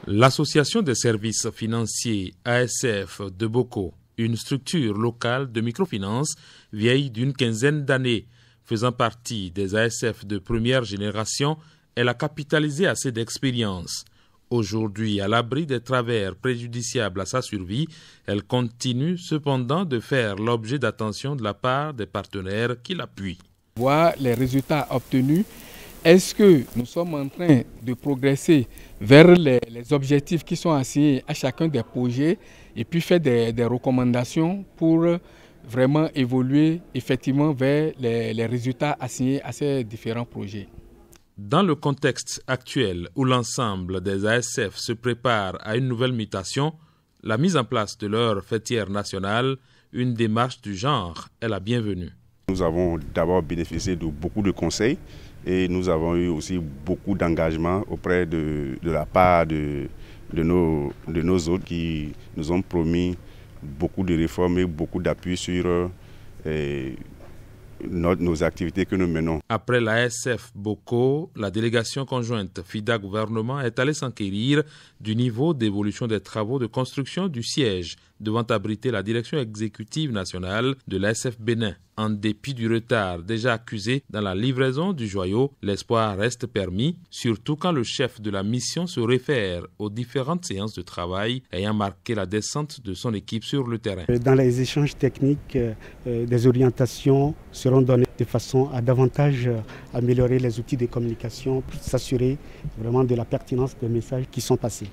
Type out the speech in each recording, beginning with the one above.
L'Association des services financiers ASF de Boko, une structure locale de microfinance vieille d'une quinzaine d'années, faisant partie des ASF de première génération, elle a capitalisé assez d'expérience. Aujourd'hui, à l'abri des travers préjudiciables à sa survie, elle continue cependant de faire l'objet d'attention de la part des partenaires qui l'appuient. Voir les résultats obtenus. Est-ce que nous sommes en train de progresser vers les objectifs qui sont assignés à chacun des projets et puis faire des recommandations pour vraiment évoluer effectivement vers les résultats assignés à ces différents projets? Dans le contexte actuel où l'ensemble des ASF se prépare à une nouvelle mutation, la mise en place de leur fêtière nationale, une démarche du genre, est la bienvenue. Nous avons d'abord bénéficié de beaucoup de conseils et nous avons eu aussi beaucoup d'engagement auprès de la part de nos hôtes qui nous ont promis beaucoup de réformes et beaucoup d'appui sur nos activités que nous menons. Après l'ASF Boko, la délégation conjointe FIDA-gouvernement est allée s'enquérir du niveau d'évolution des travaux de construction du siège devant abriter la direction exécutive nationale de l'ASF Bénin. En dépit du retard déjà accusé dans la livraison du joyau, l'espoir reste permis, surtout quand le chef de la mission se réfère aux différentes séances de travail ayant marqué la descente de son équipe sur le terrain. Dans les échanges techniques, des orientations seront données de façon à davantage améliorer les outils de communication pour s'assurer vraiment de la pertinence des messages qui sont passés.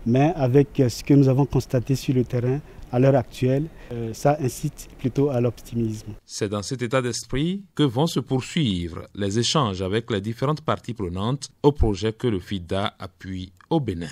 Mais avec ce que nous avons constaté sur le terrain, à l'heure actuelle, ça incite plutôt à l'optimisme. C'est dans cet état d'esprit que vont se poursuivre les échanges avec les différentes parties prenantes au projet que le FIDA appuie au Bénin.